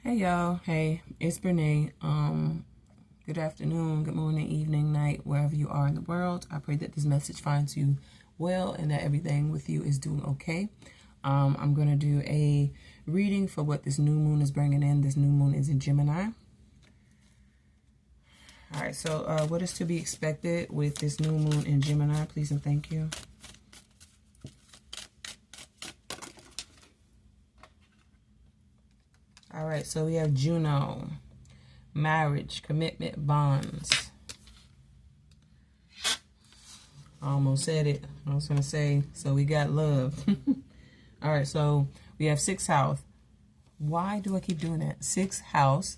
Hey y'all, hey, it's Brene. Good afternoon, good morning, evening, night, wherever you are in the world. I pray that this message finds you well and that everything with you is doing okay. I'm going to do a reading for what this new moon is bringing in. This new moon is in Gemini. All right, so what is to be expected with this new moon in Gemini? Please and thank you. All right, so we have Juno, marriage, commitment, bonds. I almost said it. I was going to say, so we got love. All right, so we have 6th house. Why do I keep doing that? 6th house,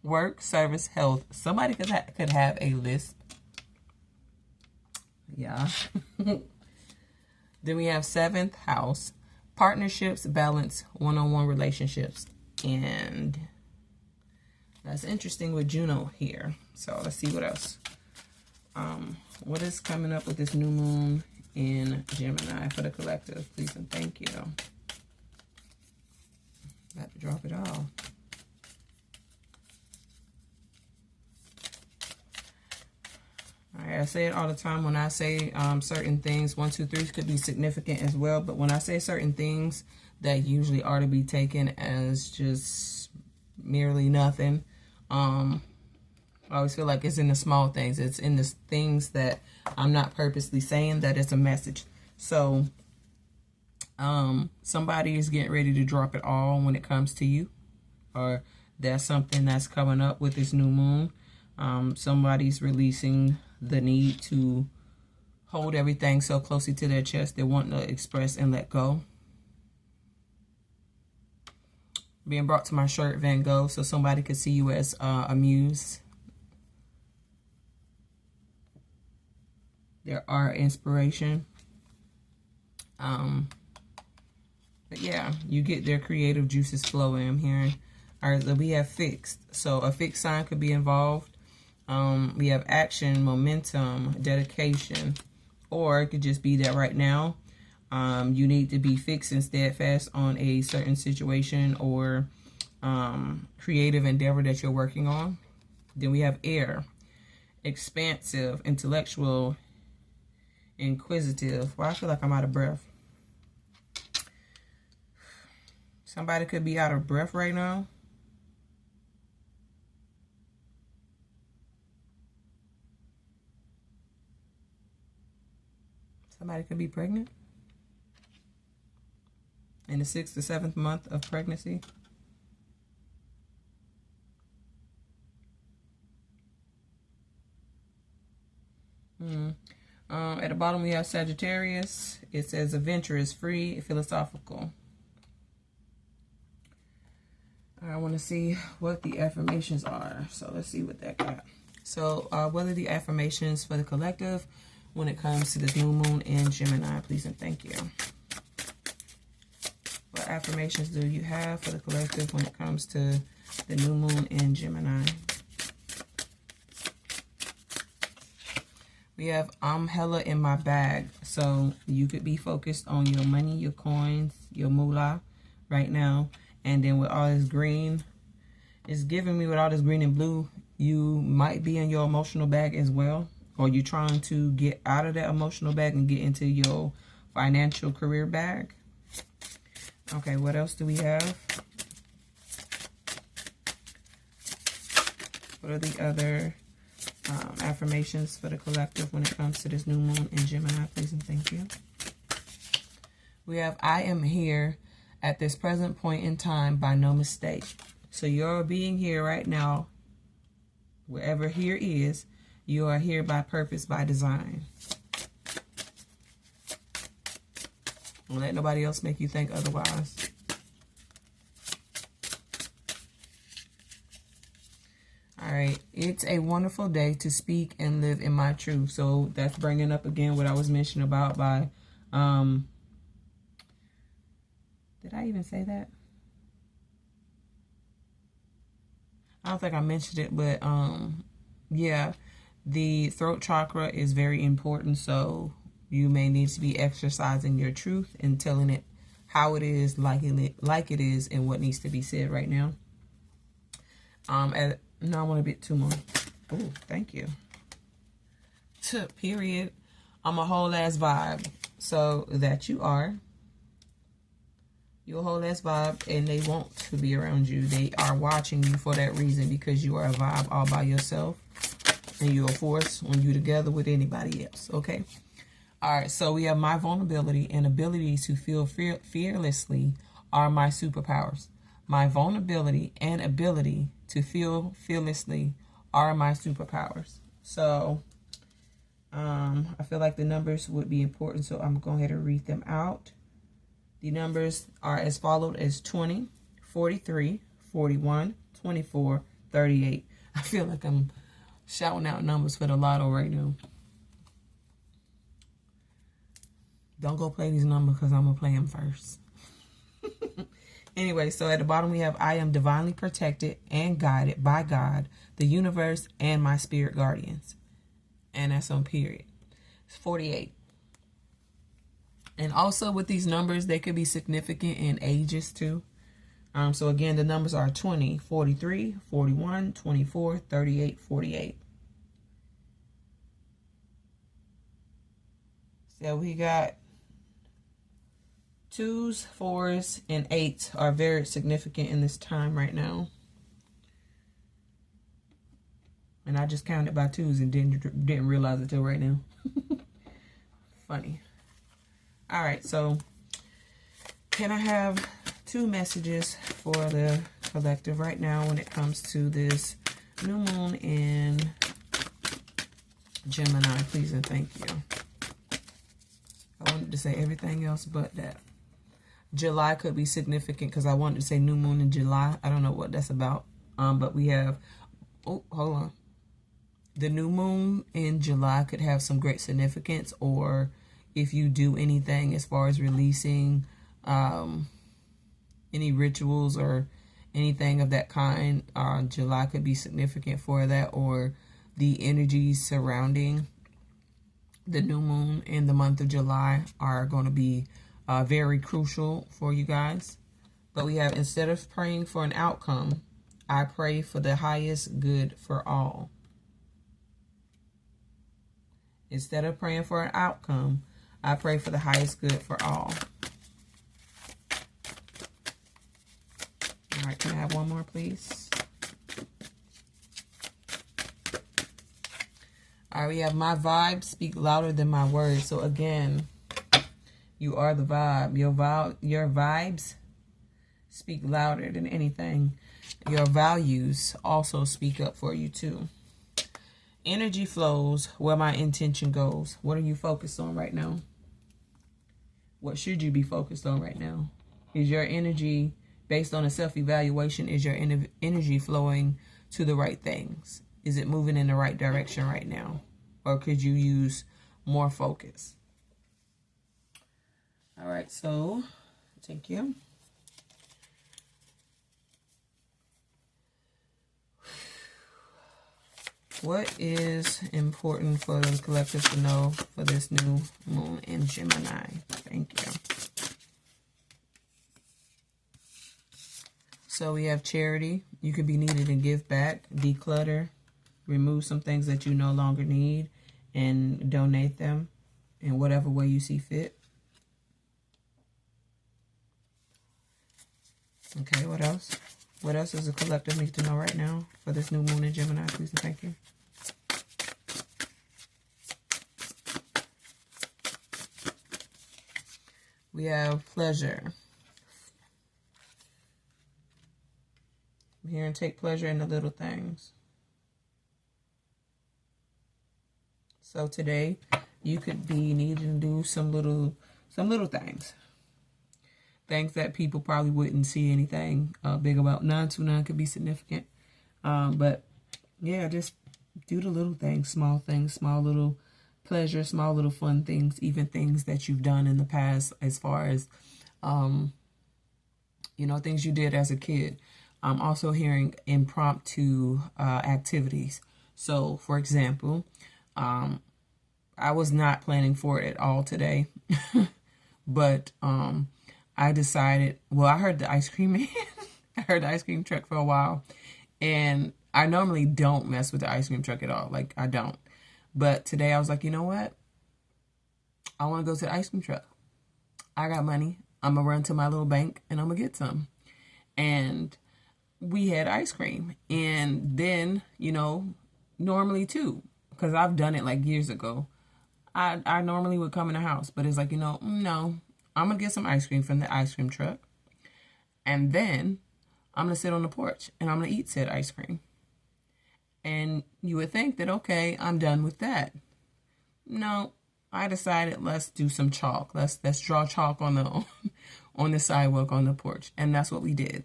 work, service, health. Somebody could have a lisp. Yeah. Then we have 7th house. Partnerships, balance, one-on-one relationships. And that's interesting with Juno here. So let's see what else. What is coming up with this new moon in Gemini for the collective? Please and thank you. Got to drop it all. I say it all the time when I say certain things. 1, 2, 3 could be significant as well. But when I say certain things that usually are to be taken as just merely nothing, I always feel like it's in the small things. It's in the things that I'm not purposely saying that it's a message. So somebody is getting ready to drop it all when it comes to you. Or that's something that's coming up with this new moon. Somebody's releasing the need to hold everything so closely to their chest they want to express and let go. Being brought to my shirt, Van Gogh, so somebody could see you as a muse. There are inspiration. But yeah, you get their creative juices flowing, I'm hearing. All right, so we have fixed. So a fixed sign could be involved. We have action, momentum, dedication, or it could just be that right now you need to be fixed and steadfast on a certain situation or creative endeavor that you're working on. Then we have air, expansive, intellectual, inquisitive. Well, I feel like I'm out of breath. Somebody could be out of breath right now. Somebody could be pregnant in the 6th to 7th month of pregnancy. At the bottom we have Sagittarius. It says adventurous, free, philosophical. I want to see what the affirmations are. So let's see what that got. So what are the affirmations for the collective when it comes to this new moon in Gemini? Please and thank you. What affirmations do you have for the collective when it comes to the new moon in Gemini? We have I'm hella in my bag. So you could be focused on your money, your coins, your moolah right now. And then with all this green, it's giving me with all this green and blue, you might be in your emotional bag as well. Or you're trying to get out of that emotional bag and get into your financial career bag. Okay, what else do we have? What are the other affirmations for the collective when it comes to this new moon in Gemini? Please and thank you. We have I am here at this present point in time by no mistake. So you're being here right now, wherever here is, you are here by purpose, by design. Don't let nobody else make you think otherwise. All right. It's a wonderful day to speak and live in my truth. So that's bringing up again what I was mentioning about by, did I even say that? I don't think I mentioned it, but yeah, the throat chakra is very important. So you may need to be exercising your truth and telling it how it is, like it is, and what needs to be said right now. No, I want a bit two more. Oh, thank you. Period. I'm a whole ass vibe. So that you are. You're a whole ass vibe, and they want to be around you. They are watching you for that reason, because you are a vibe all by yourself, and you're a force when you're together with anybody else. Okay. All right. So we have my vulnerability and ability to feel fearlessly are my superpowers. My vulnerability and ability to feel fearlessly are my superpowers. So I feel like the numbers would be important, so I'm going to read them out. The numbers are as followed as 20, 43, 41, 24, 38. I feel like I'm shouting out numbers for the lotto right now. Don't go play these numbers, because I'm going to play them first. Anyway, so at the bottom we have, I am divinely protected and guided by God, the universe, and my spirit guardians. And that's on period. It's 48. And also with these numbers, they could be significant in ages too. So again, the numbers are 20, 43, 41, 24, 38, 48. So we got 2s, 4s, and 8s are very significant in this time right now. And I just counted by 2s and didn't realize it till right now. Funny. All right, so can I have 2 messages for the collective right now when it comes to this new moon in Gemini, please and thank you. I wanted to say everything else but that. July could be significant because I wanted to say new moon in July. I don't know what that's about. But we have, oh, hold on. The new moon in July could have some great significance, or if you do anything as far as releasing any rituals or anything of that kind, July could be significant for that, or the energies surrounding the new moon in the month of July are going to be very crucial for you guys. But we have, instead of praying for an outcome, I pray for the highest good for all. Instead of praying for an outcome, I pray for the highest good for all. All right, can I have one more, please? All right, we have my vibes speak louder than my words. So again, you are the vibe. Your vibes speak louder than anything. Your values also speak up for you too. Energy flows where my intention goes. What are you focused on right now? What should you be focused on right now? Is your energy, based on a self-evaluation, is your energy flowing to the right things? Is it moving in the right direction right now? Or could you use more focus? All right, so thank you. What is important for the collective to know for this new moon in Gemini? Thank you. So we have charity. You could be needed and give back, declutter, remove some things that you no longer need, and donate them in whatever way you see fit. Okay, what else? What else does the collective need to know right now for this new moon in Gemini? Please and thank you. We have pleasure. I'm here and take pleasure in the little things. So today, you could be needing to do some little things. Things that people probably wouldn't see anything big about. 929 could be significant. But yeah, just do the little things, small little pleasure, small little fun things, even things that you've done in the past as far as, things you did as a kid. I'm also hearing impromptu activities. So, for example, I was not planning for it at all today, but I decided, well, I heard the ice cream man. I heard the ice cream truck for a while. And I normally don't mess with the ice cream truck at all. Like, I don't. But today I was like, you know what? I want to go to the ice cream truck. I got money. I'm going to run to my little bank and I'm going to get some. And we had ice cream. And then, you know, normally too, because I've done it like years ago, I normally would come in the house. But it's like, you know, no, I'm going to get some ice cream from the ice cream truck. And then I'm going to sit on the porch and I'm going to eat said ice cream. And you would think that, okay, I'm done with that. No, I decided let's do some chalk. Let's draw chalk on the sidewalk on the porch. And that's what we did.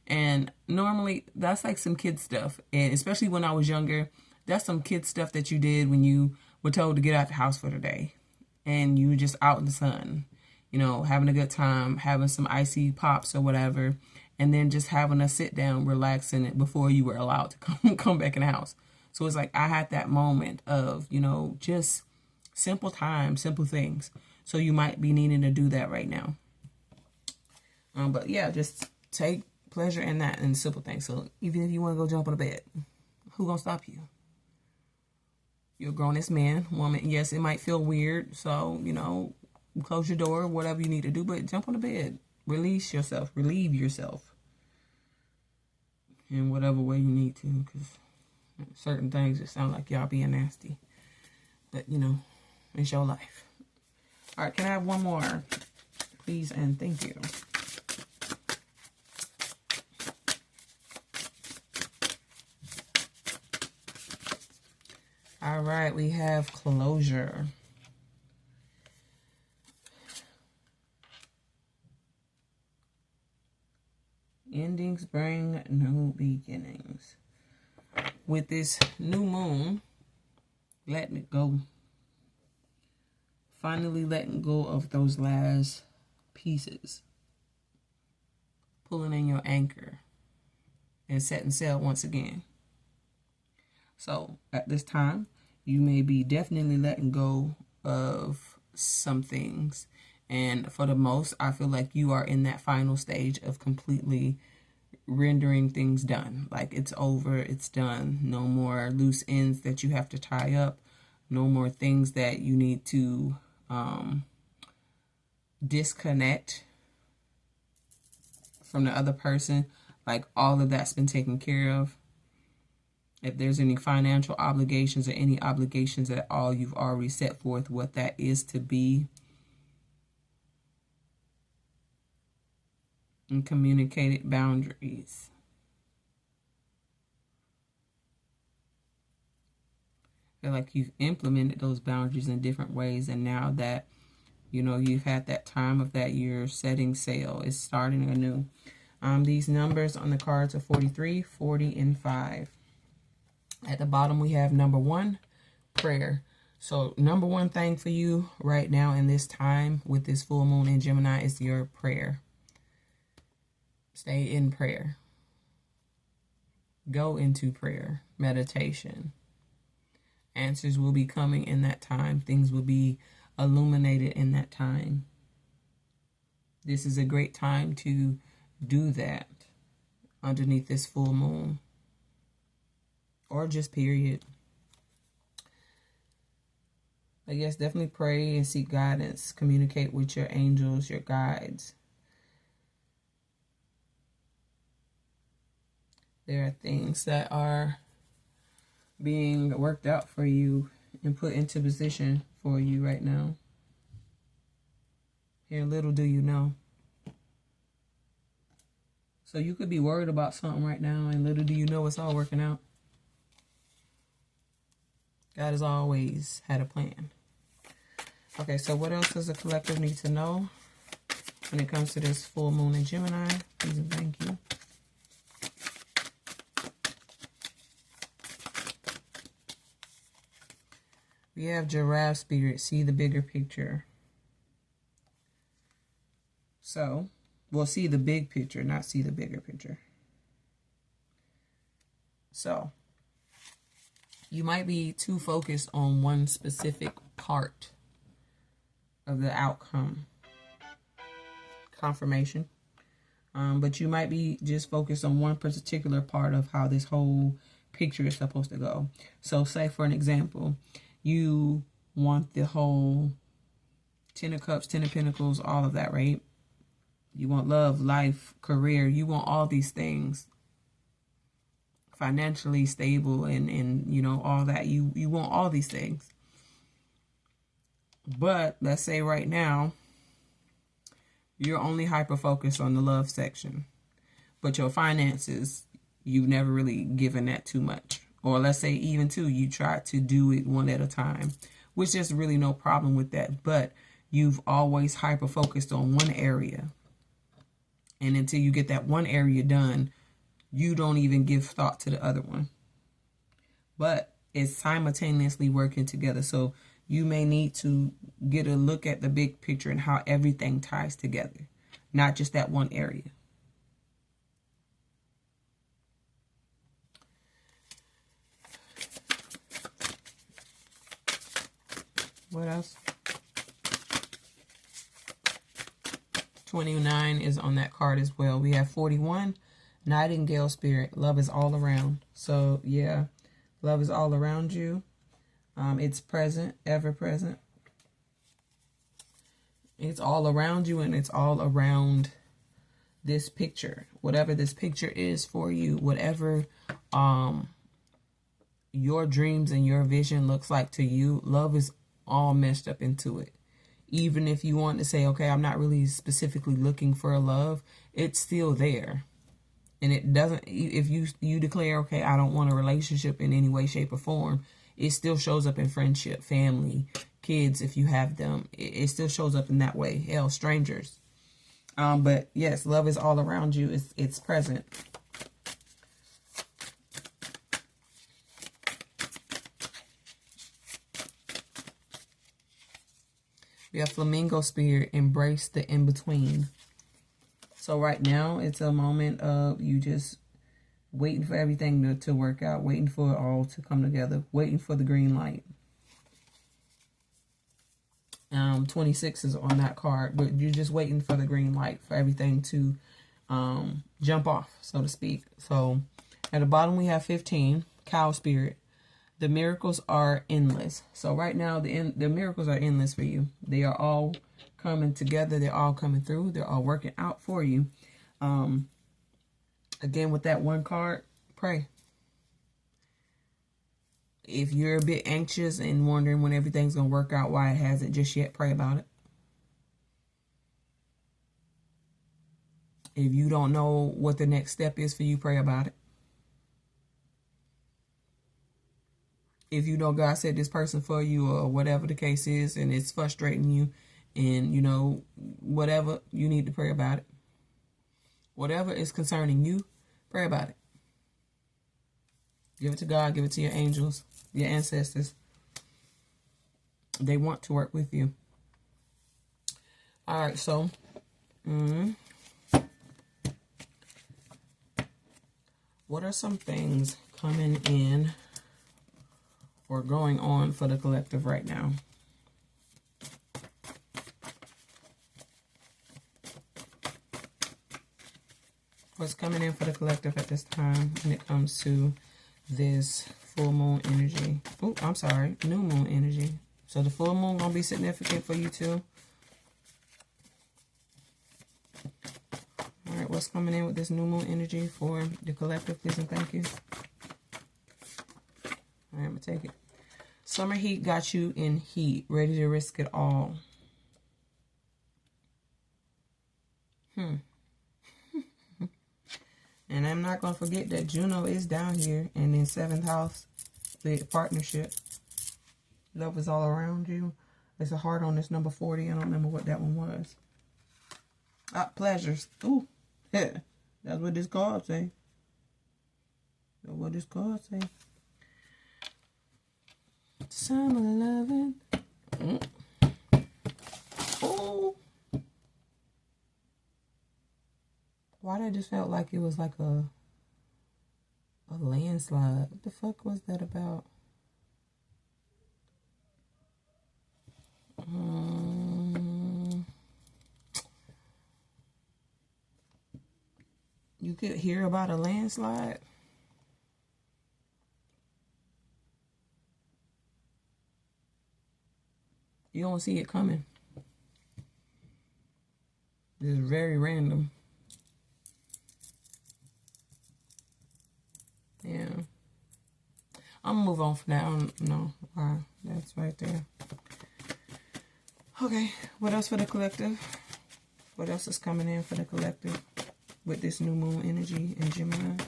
And normally that's like some kid stuff. And especially when I was younger, that's some kid stuff that you did when you were told to get out the house for the day. And you were just out in the sun, you know, having a good time, having some icy pops or whatever. And then just having a sit down, relaxing it before you were allowed to come back in the house. So it's like I had that moment of, you know, just simple time, simple things. So you might be needing to do that right now. But yeah, just take pleasure in that and simple things. So even if you want to go jump on the bed, who gonna stop you? You're a grown-ass man, woman. Yes, it might feel weird. So, you know, close your door, whatever you need to do, but jump on the bed. Release yourself. Relieve yourself. In whatever way you need to, because certain things just sound like y'all being nasty. But, you know, it's your life. All right, can I have one more? Please and thank you. All right, we have closure. Endings bring new beginnings. With this new moon, letting it go. Finally letting go of those last pieces. Pulling in your anchor. And setting sail once again. So, at this time, you may be definitely letting go of some things. And for the most, I feel like you are in that final stage of completely rendering things done. Like it's over, it's done. No more loose ends that you have to tie up. No more things that you need to disconnect from the other person. Like all of that's been taken care of. If there's any financial obligations or any obligations at all, you've already set forth what that is to be. And communicated boundaries. I feel like you've implemented those boundaries in different ways, and now that, you know, you've had that time of that year setting sail, it's starting anew. These numbers on the cards are 43, 40, and 5. At the bottom, we have number 1, prayer. So, number 1 thing for you right now in this time with this full moon in Gemini is your prayer. Stay in prayer. Go into prayer, meditation. Answers will be coming in that time. Things will be illuminated in that time. This is a great time to do that underneath this full moon. Or just period. I guess definitely pray and seek guidance. Communicate with your angels, your guides. There are things that are being worked out for you and put into position for you right now. Here, little do you know. So you could be worried about something right now, and little do you know it's all working out. God has always had a plan. Okay, so what else does the collective need to know when it comes to this full moon in Gemini? Please and thank you. We have giraffe spirit, see the bigger picture. So, we'll see the big picture, not see the bigger picture. So, you might be too focused on one specific part of the outcome. confirmation. But you might be just focused on one particular part of how this whole picture is supposed to go. So say for an example, you want the whole 10 of Cups, 10 of Pentacles, all of that, right? You want love, life, career. You want all these things. Financially stable and you know, all that. You want all these things. But let's say right now, you're only hyper-focused on the love section. But your finances, you've never really given that too much. Or let's say even too, you try to do it one at a time. Which there's really no problem with that. But you've always hyper-focused on one area. And until you get that one area done, you don't even give thought to the other one. But it's simultaneously working together. So you may need to get a look at the big picture and how everything ties together. Not just that one area. What else? 29 is on that card as well. We have 41, Nightingale Spirit. Love is all around. So, yeah, love is all around you. It's present, ever present. It's all around you and it's all around this picture. Whatever this picture is for you, whatever your dreams and your vision looks like to you, love is all meshed up into it. Even if you want to say, okay, I'm not really specifically looking for a love, it's still there. And it doesn't, if you declare, okay, I don't want a relationship in any way, shape, or form, it still shows up in friendship, family, kids, if you have them. It still shows up in that way. Hell, strangers. But yes, love is all around you. It's present. We have Flamingo Spirit, embrace the in-between. So right now, it's a moment of you just waiting for everything to work out, waiting for it all to come together, waiting for the green light. 26 is on that card, but you're just waiting for the green light, for everything to jump off, so to speak. So at the bottom, we have 15, Cow Spirit. The miracles are endless. So right now, the miracles are endless for you. They are all coming together. They're all coming through. They're all working out for you. Again, with that one card, pray. If you're a bit anxious and wondering when everything's going to work out, why it hasn't just yet, pray about it. If you don't know what the next step is for you, pray about it. If you know God said this person for you or whatever the case is and it's frustrating you and, you know, whatever, you need to pray about it. Whatever is concerning you, pray about it. Give it to God. Give it to your angels, your ancestors. They want to work with you. All right, so what are some things coming in or going on for the collective right now? What's coming in for the collective at this time when it comes to this full moon energy? Oh, I'm sorry, new moon energy. So the full moon gonna be significant for you too. All right, what's coming in with this new moon energy for the collective, please and thank you. All right, I'm gonna take it. Summer heat got you in heat, ready to risk it all. And I'm not going to forget that Juno is down here and in 7th house, the partnership. Love is all around you. There's a heart on this number 40. I don't remember what that one was. Pleasures. Ooh, yeah. That's what this card say. That's what this card say. Summer loving. Oh. Why that just felt like it was like a landslide. What the fuck was that about? You could hear about a landslide. You don't see it coming. It's very random. Yeah. I'm gonna move on from that. I don't know why that's right there. Okay, what else for the collective? What else is coming in for the collective with this new moon energy in Gemini?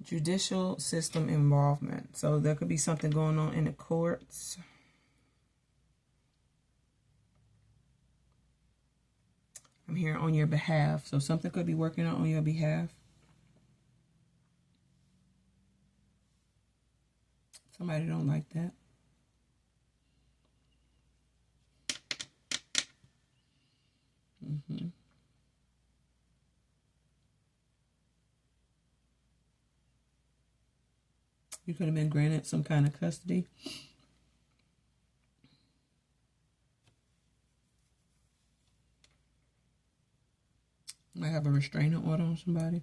Judicial system involvement. So there could be something going on in the courts. I'm here on your behalf. So something could be working on your behalf. Somebody don't like that. You could have been granted some kind of custody. Might have a restraining order on somebody.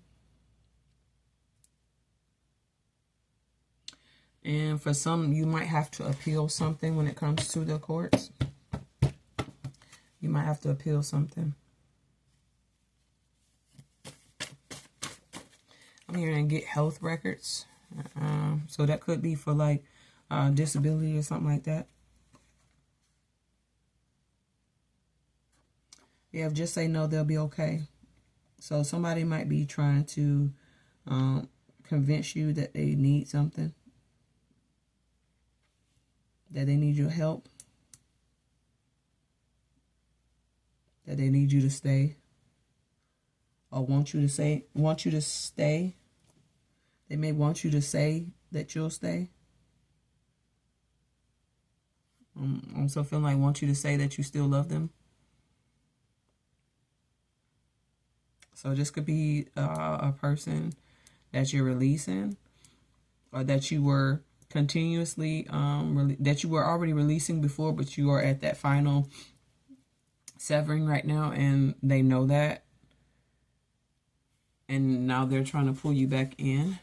And for some, you might have to appeal something when it comes to the courts. You might have to appeal something. I'm hearing get health records. So that could be for like disability or something like that. Yeah, just say no, they'll be okay. So somebody might be trying to convince you that they need something. That they need your help. That they need you to stay. Or want you to stay. They may want you to say that you'll stay. I'm also feeling like want you to say that you still love them. So this could be a person that you're releasing, or that you were continuously, that you were already releasing before, but you are at that final severing right now, and they know that. And now they're trying to pull you back in.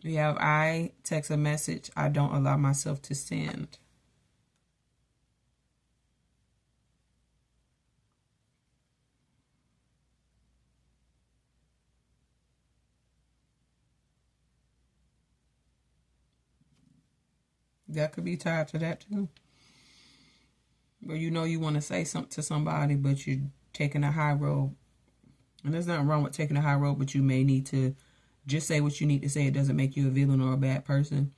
We have I text a message I don't allow myself to send. That could be tied to that too. Where you know you want to say something to somebody, but you're taking a high road. And there's nothing wrong with taking a high road, but you may need to just say what you need to say. It doesn't make you a villain or a bad person.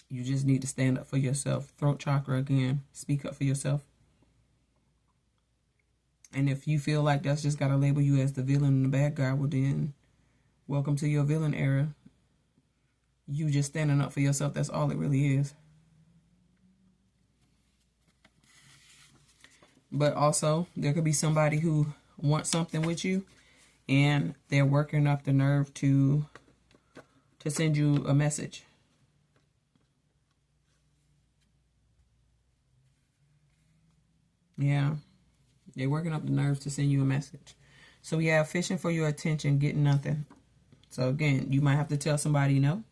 You just need to stand up for yourself. Throat chakra again. Speak up for yourself. And if you feel like that's just got to label you as the villain and the bad guy, well then, welcome to your villain era. You just standing up for yourself. That's all it really is. But also, there could be somebody who wants something with you, and they're working up the nerve to send you a message. Yeah. They're working up the nerves to send you a message. So we have fishing for your attention, getting nothing. So again, you might have to tell somebody no.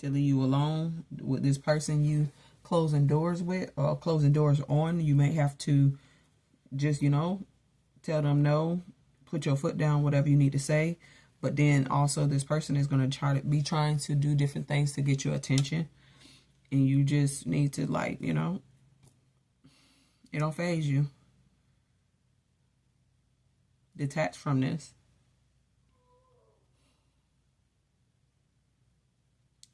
To leave you alone with this person you closing doors with, or closing doors on. You may have to just, tell them no, put your foot down, whatever you need to say. But then also this person is going to be trying to do different things to get your attention. And you just need to, it don't faze you. Detach from this.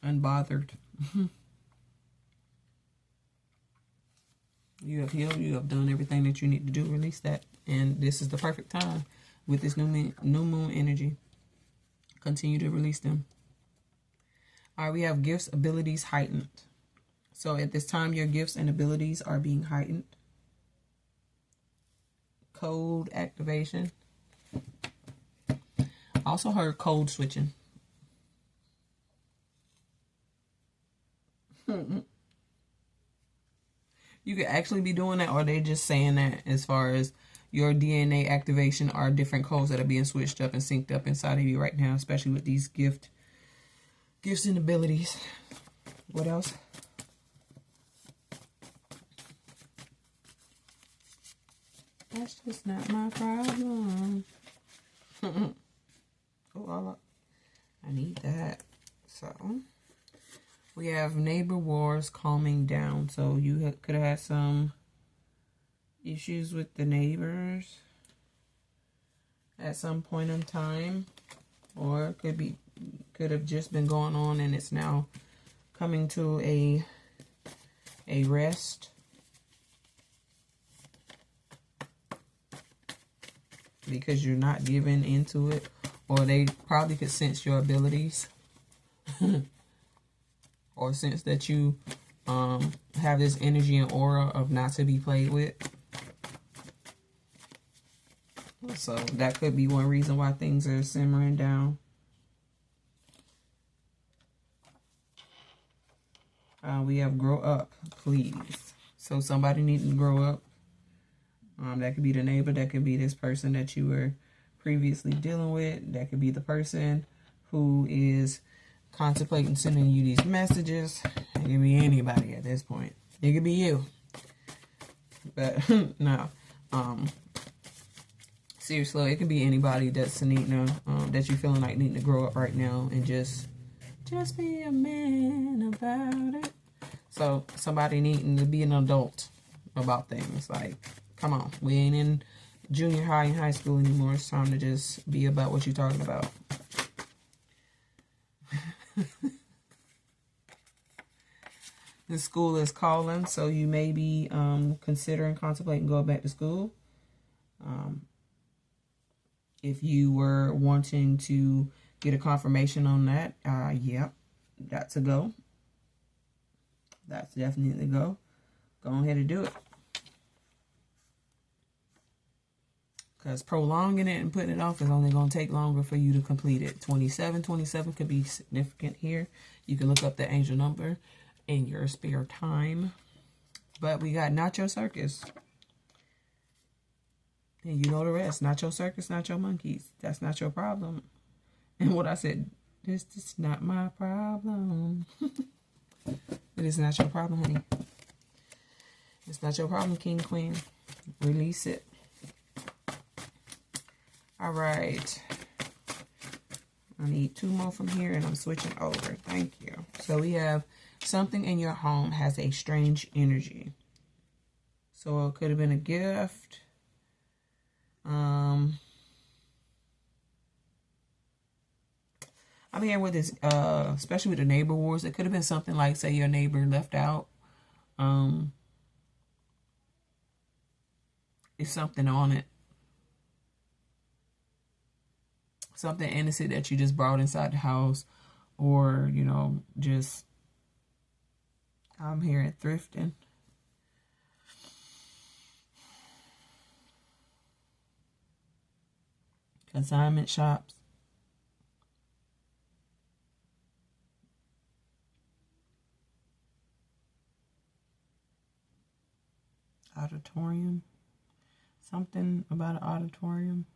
Unbothered. You have healed. You have done everything that you need to do. Release that. And this is the perfect time with this new moon energy. Continue to release them. All right, we have gifts, abilities heightened. So at this time, your gifts and abilities are being heightened. Code activation. Also heard code switching. You could actually be doing that, or they just saying that as far as your DNA activation are different codes that are being switched up and synced up inside of you right now, especially with these gifts and abilities. What else? That's just not my problem. Oh, I need that. So we have neighbor wars calming down. So you could have had some issues with the neighbors at some point in time, or could have just been going on and it's now coming to a rest. Because you're not giving into it, or they probably could sense your abilities or sense that you have this energy and aura of not to be played with. So that could be one reason why things are simmering down. We have grow up, please. So somebody needing to grow up. That could be the neighbor. That could be this person that you were previously dealing with. That could be the person who is contemplating sending you these messages. It could be anybody at this point. It could be you. But no. Seriously, it could be anybody that's needing to, that you're feeling like needing to grow up right now and just be a man about it. So somebody needing to be an adult about things. Like, come on, we ain't in junior high and high school anymore. It's time to just be about what you're talking about. The school is calling, so you may be considering, contemplating going back to school. If you were wanting to get a confirmation on that, yep, that's a go. That's definitely a go. Go ahead and do it. Because prolonging it and putting it off is only going to take longer for you to complete it. 27 could be significant here. You can look up the angel number in your spare time. But we got not your circus. And you know the rest. Not your circus, not your monkeys. That's not your problem. And what I said, this is not my problem. It is not your problem, honey. It's not your problem, king, queen. Release it. All right. I need 2 more from here and I'm switching over. Thank you. So we have something in your home has a strange energy. So it could have been a gift. I'm here with this, especially with the neighbor wars. It could have been something like, say, your neighbor left out. It's something on it. Something innocent that you just brought inside the house. Or, you know, just, I'm hearing thrifting. Consignment shops. Auditorium. Something about an auditorium.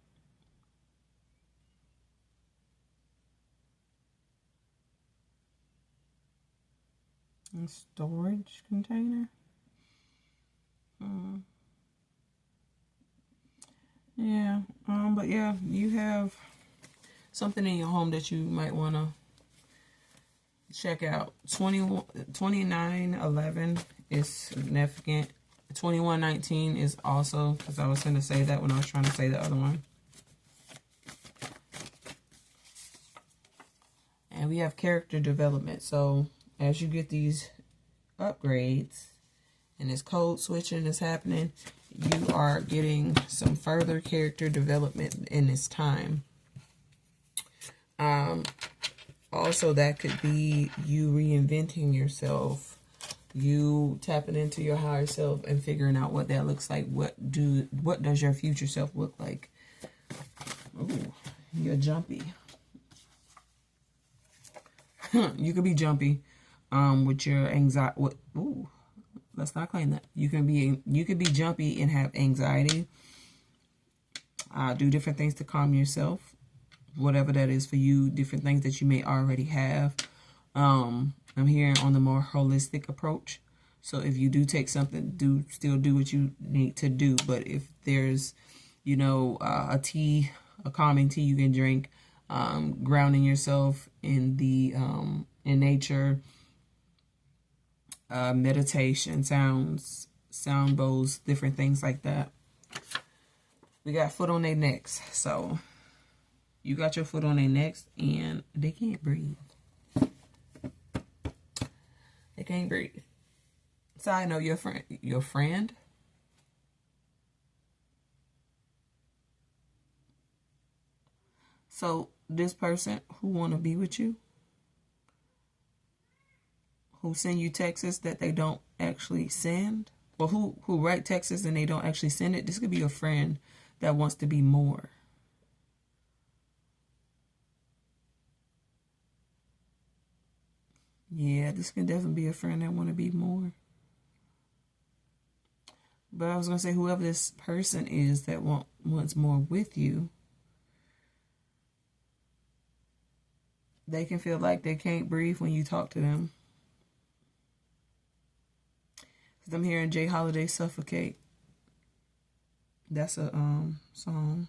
A storage container. Yeah, but yeah, you have something in your home that you might want to check out. 2911 is significant. 2119 is also, because I was going to say that when I was trying to say the other one. And we have character development. So as you get these upgrades and this code switching that's happening, you are getting some further character development in this time. Also, that could be you reinventing yourself, you tapping into your higher self and figuring out what that looks like. What does your future self look like? Ooh, you're jumpy. You could be jumpy. with your anxiety. Ooh, let's not claim that. You can be jumpy and have anxiety. Do different things to calm yourself, whatever that is for you. Different things that you may already have. I'm hearing on the more holistic approach. So if you do take something, still do what you need to do. But if there's, a calming tea you can drink, grounding yourself in in nature, meditation, sound bowls, different things like that. We got foot on their necks. So you got your foot on their necks and they can't breathe. They can't breathe. So I know your friend. So this person who want to be with you, who send you texts that they don't actually send, or who write texts and they don't actually send it. This could be a friend that wants to be more. Yeah, this can definitely be a friend that want to be more. But I was going to say, whoever this person is that wants more with you, they can feel like they can't breathe when you talk to them. Because I'm hearing Jay Holiday Suffocate. That's a song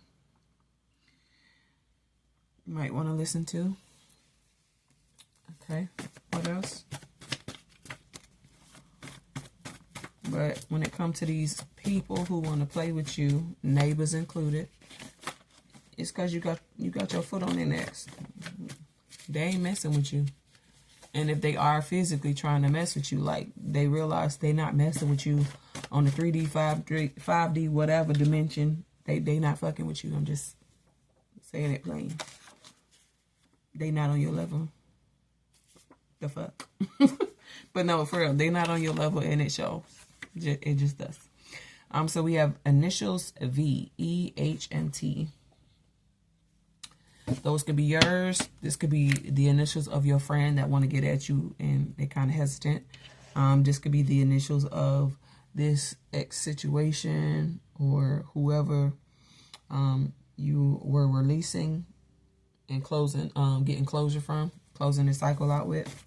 you might want to listen to. Okay, what else? But when it comes to these people who want to play with you, neighbors included, it's because you got your foot on their necks. They ain't messing with you. And if they are physically trying to mess with you, like they realize they not messing with you on the 3D, 5D, whatever dimension, they not fucking with you. I'm just saying it plain. They not on your level. The fuck. But no, for real, they not on your level and it shows. It just does. So we have initials V, E, H, and T. Those could be yours. This could be the initials of your friend that want to get at you and they're kind of hesitant. This could be the initials of this ex situation or whoever you were releasing and closing, getting closure from, closing the cycle out with.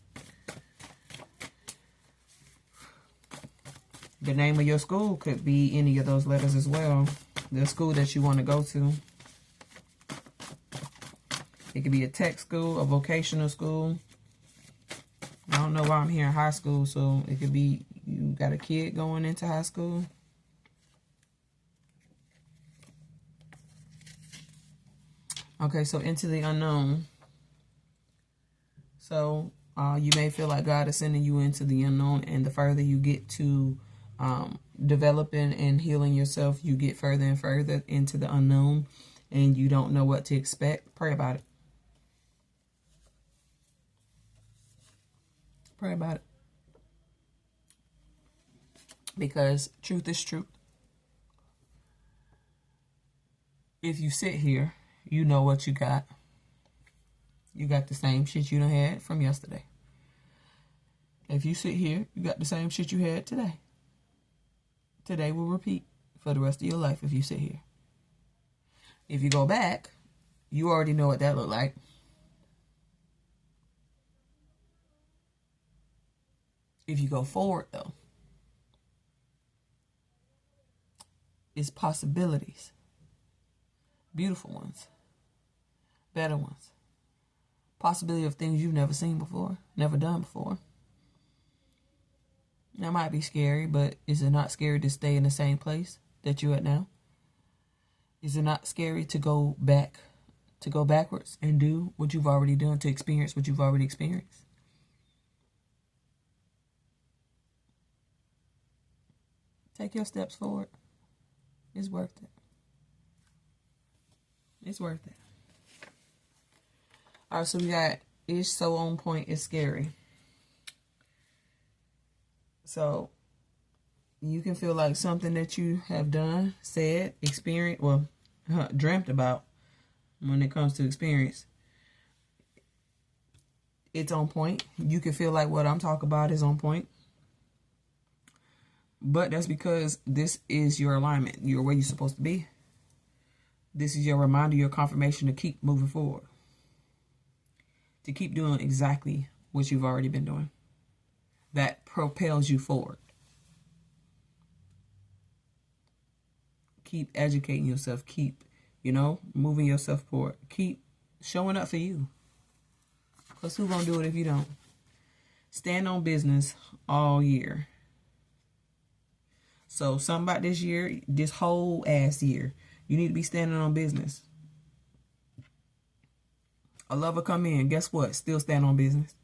The name of your school could be any of those letters as well. The school that you want to go to. It could be a tech school, a vocational school. I don't know why I'm here in high school, so it could be you got a kid going into high school. Okay, so into the unknown. So you may feel like God is sending you into the unknown, and the further you get to developing and healing yourself, you get further and further into the unknown, and you don't know what to expect. Pray about it. Pray about it. Because truth is truth. If you sit here, you know what you got. You got the same shit you done had from yesterday. If you sit here, you got the same shit you had today. Today will repeat for the rest of your life if you sit here. If you go back, you already know what that looked like. If you go forward, though, it's possibilities. Beautiful ones. Better ones. Possibility of things you've never seen before, never done before. That might be scary, but is it not scary to stay in the same place that you're at now? Is it not scary to go back, to go backwards and do what you've already done, to experience what you've already experienced? Take your steps forward. It's worth it. It's worth it. All right, so we got Ish So On Point Is Scary. So you can feel like something that you have done, said, experienced, well, dreamt about when it comes to experience. It's on point. You can feel like what I'm talking about is on point. But that's because this is your alignment. You're where you're supposed to be. This is your reminder, your confirmation to keep moving forward. To keep doing exactly what you've already been doing. That propels you forward. Keep educating yourself. Keep, moving yourself forward. Keep showing up for you. Because who's going to do it if you don't? Stand on business all year. So something about this year, this whole ass year, you need to be standing on business. A lover come in, guess what? Still stand on business.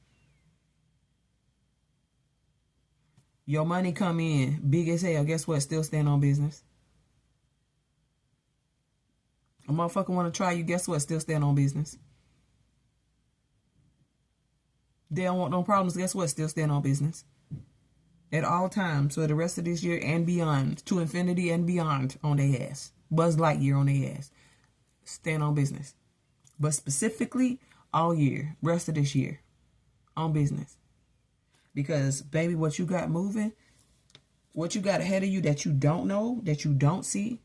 Your money come in, big as hell, guess what? Still stand on business. A motherfucker want to try you, guess what? Still stand on business. They don't want no problems, guess what? Still stand on business. At all times for the rest of this year and beyond, to infinity and beyond on their ass. Buzz Lightyear on their ass. Stand on business. But specifically, all year, rest of this year, on business. Because, baby, what you got moving, what you got ahead of you that you don't know, that you don't see,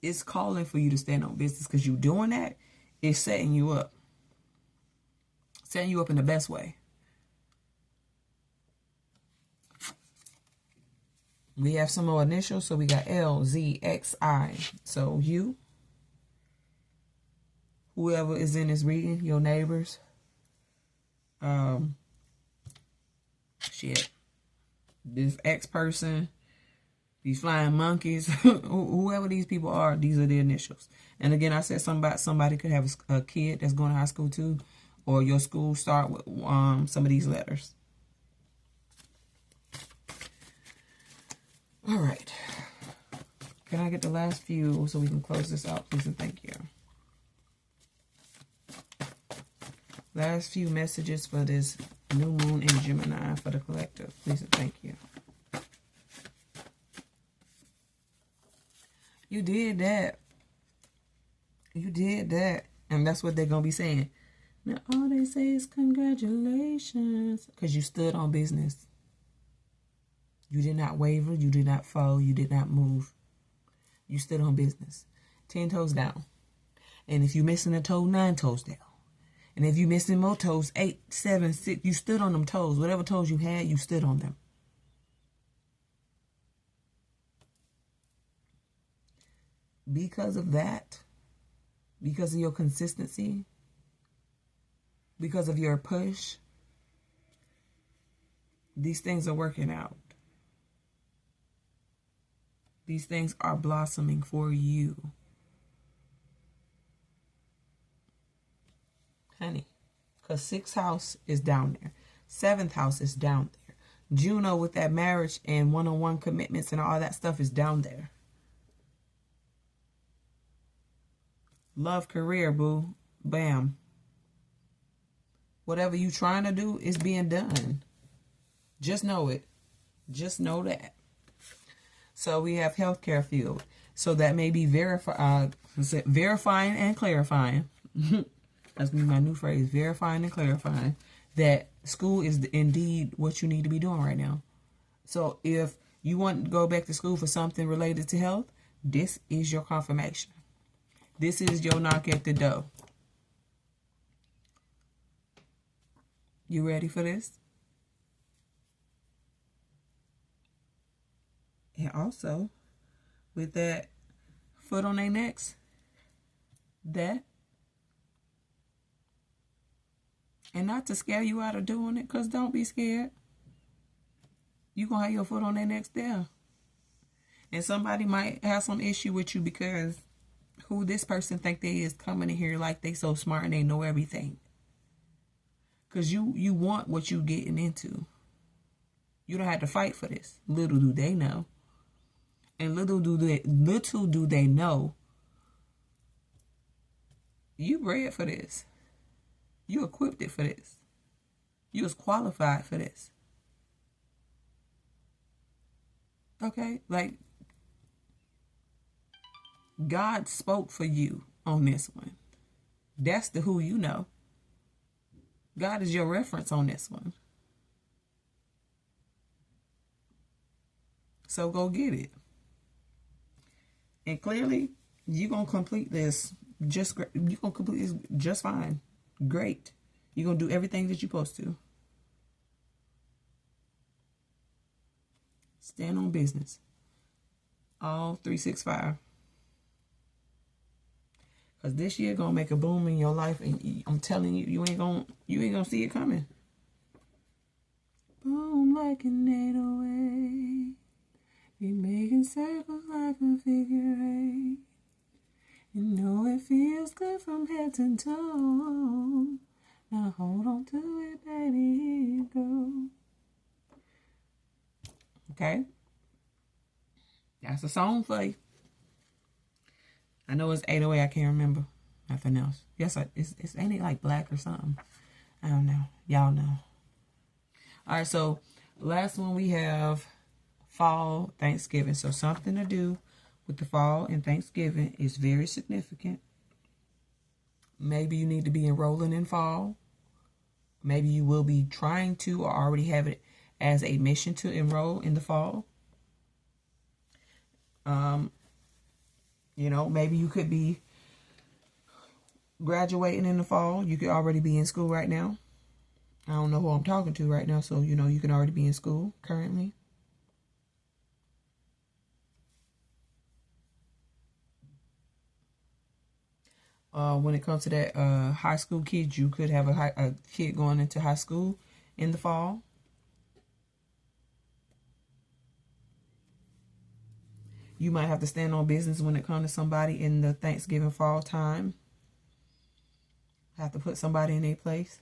it's calling for you to stand on business. Because you doing that, it's setting you up. Setting you up in the best way. We have some more initials. So we got L, Z, X, I. So you, whoever is in this reading, your neighbors, shit, this X person, these flying monkeys, whoever these people are, these are the initials. And again, I said something about somebody could have a kid that's going to high school too. Or your school start with some of these letters. All right. Can I get the last few so we can close this out, please and thank you. Last few messages for this new moon in Gemini for the collective, please and thank you. You did that. You did that. And that's what they're going to be saying. Now, all they say is congratulations. Because you stood on business. You did not waver. You did not fall. You did not move. You stood on business. 10 toes down. And if you're missing a toe, 9 toes down. And if you're missing more toes, 8, 7, 6, you stood on them toes. Whatever toes you had, you stood on them. Because of that, because of your consistency, because of your push, these things are working out. These things are blossoming for you. Honey, because 6th house is down there. 7th house is down there. Juno with that marriage and one-on-one commitments and all that stuff is down there. Love, career, boo. Bam. Whatever you trying to do is being done. Just know it. Just know that. So we have healthcare field. So that may be verifying and clarifying. That's gonna be my new phrase. Verifying and clarifying that school is indeed what you need to be doing right now. So if you want to go back to school for something related to health, this is your confirmation. This is your knock at the door. You ready for this? And also, with that foot on their necks, that, and not to scare you out of doing it, because don't be scared. You're going to have your foot on their necks there. And somebody might have some issue with you because who this person think they is coming in here like they so smart and they know everything. Because you want what you getting into. You don't have to fight for this. Little do they know. And little do they know, you bred for this. You equipped it for this. You was qualified for this. Okay? Like, God spoke for you on this one. That's the who you know. God is your reference on this one. So go get it. And clearly, you're going to complete this just fine. Great. You're going to do everything that you're supposed to. Stand on business. All 365. Because this year going to make a boom in your life. And I'm telling you, you ain't gonna see it coming. Boom like an 808. Be making circles like a figure eight. You know it feels good from head to toe. Now hold on to it, baby. Here you go. Okay? That's a song for you. I know it's 808. I can't remember. Nothing else. Yes, it's ain't it like black or something? I don't know. Y'all know. All right, so last one we have fall, Thanksgiving. So something to do with the fall and Thanksgiving is very significant. Maybe you need to be enrolling in fall. Maybe you will be trying to or already have it as a mission to enroll in the fall. You know, maybe you could be graduating in the fall. You could already be in school right now. I don't know who I'm talking to right now, so, you know, you can already be in school currently. When it comes to that high school kids, you could have a kid going into high school in the fall. You might have to stand on business when it comes to somebody in the Thanksgiving fall time. Have to put somebody in their place.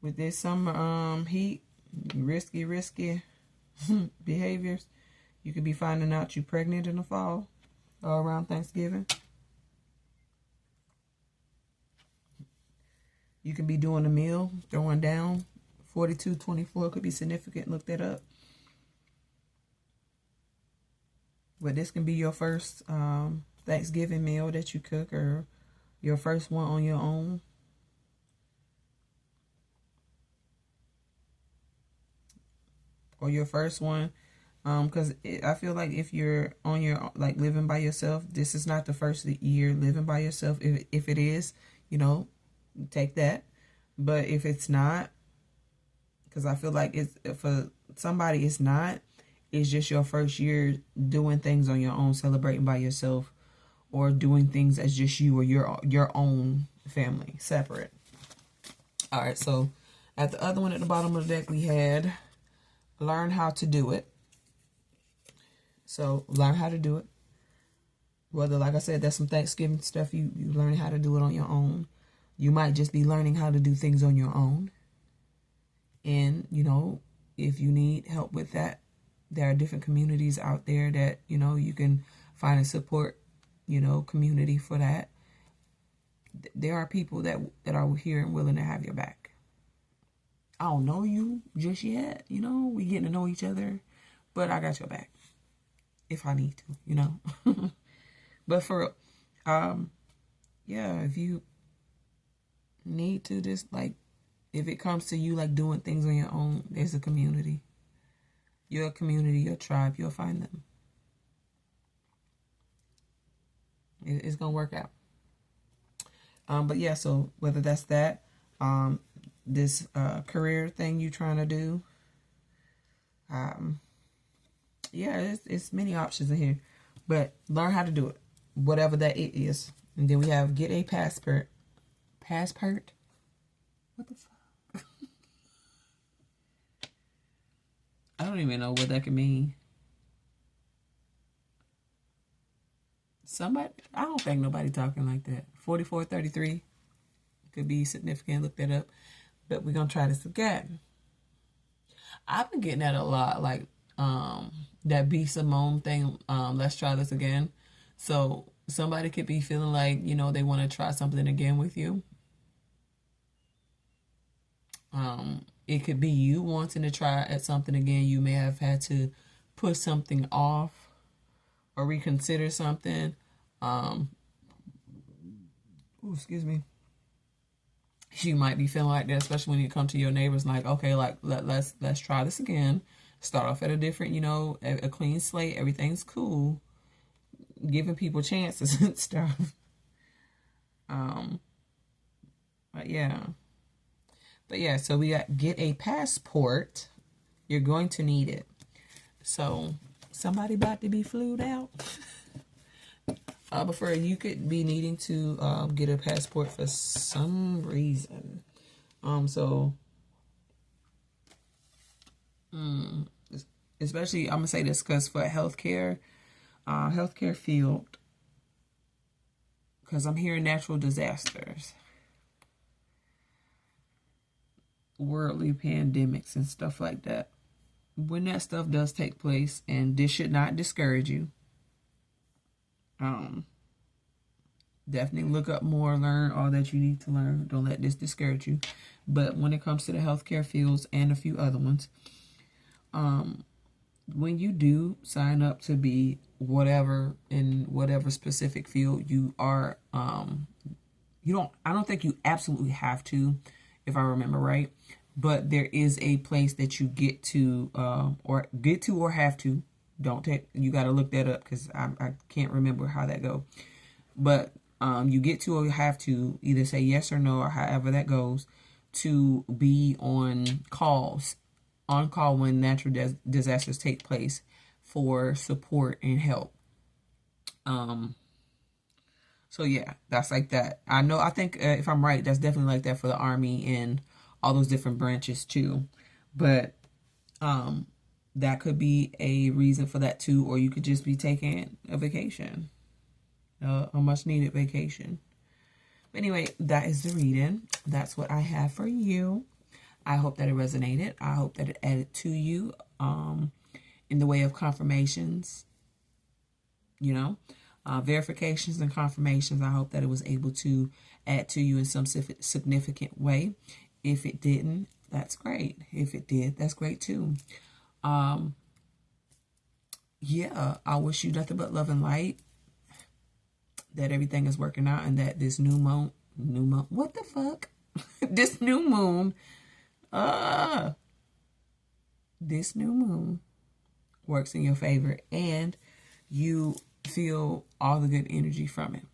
With this summer heat, risky behaviors, you could be finding out you're pregnant in the fall or around Thanksgiving. You can be doing a meal, throwing down. 4224 could be significant. Look that up. But this can be your first Thanksgiving meal that you cook, or your first one on your own. Or your first one. Because I feel like if you're on your, like, living by yourself, this is not the first year living by yourself. If it is, you know, take that. But if it's not, because I feel like it's, for somebody it's not, it's just your first year doing things on your own, celebrating by yourself, or doing things as just you or your own family, separate. All right, so at the other one at the bottom of the deck, we had learn how to do it. So learn how to do it. Whether, like I said, that's some Thanksgiving stuff, you learn how to do it on your own. You might just be learning how to do things on your own. And, you know, if you need help with that, there are different communities out there that, you know, you can find a support, you know, community for that. There are people that are here and willing to have your back. I don't know you just yet, you know, we getting to know each other, but I got your back if I need to, you know. But for, yeah, if you need to just, like, if it comes to you, like, doing things on your own, there's a community. Your community, your tribe, you'll find them. It's going to work out. But yeah, so whether that's that, this career thing you're trying to do, yeah, it's many options in here. But learn how to do it, whatever that it is. And then we have get a passport. Passport? What the fuck? I don't even know what that could mean. Somebody, I don't think nobody talking like that. 4433 could be significant. Look that up. But we're going to try this again. I've been getting that a lot. Like, that B. Simone thing. Let's try this again. So somebody could be feeling like, you know, they want to try something again with you. It could be you wanting to try at something again. You may have had to put something off or reconsider something. Excuse me. You might be feeling like that, especially when you come to your neighbors, like, okay, like let's try this again. Start off at a different, a clean slate. Everything's cool. Giving people chances and stuff. But yeah, so we got get a passport. You're going to need it. So somebody about to be flued out. Before you could be needing to get a passport for some reason. Especially, I'm gonna say this because for healthcare field, because I'm hearing natural disasters, worldly pandemics and stuff like that. When that stuff does take place, and this should not discourage you, definitely look up more, learn all that you need to learn. Don't let this discourage you. But when it comes to the healthcare fields and a few other ones, when you do sign up to be whatever in whatever specific field you are, I don't think you absolutely have to, if I remember right, but there is a place that you get to or have to. You got to look that up because I can't remember how that go. But you get to or have to either say yes or no or however that goes to be on call when natural disasters take place for support and help. So yeah, that's like that. I think if I'm right, that's definitely like that for the Army and all those different branches too. But that could be a reason for that too, or you could just be taking a vacation, a much needed vacation. But anyway, that is the reading. That's what I have for you. I hope that it resonated. I hope that it added to you in the way of confirmations, verifications and confirmations. I hope that it was able to add to you in some significant way. If it didn't, that's great. If it did, that's great too. Yeah, I wish you nothing but love and light, that everything is working out, and that this new moon, what the fuck? This new moon works in your favor and you feel all the good energy from it.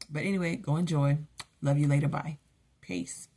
But anyway, go enjoy. Love you later. Bye. Peace.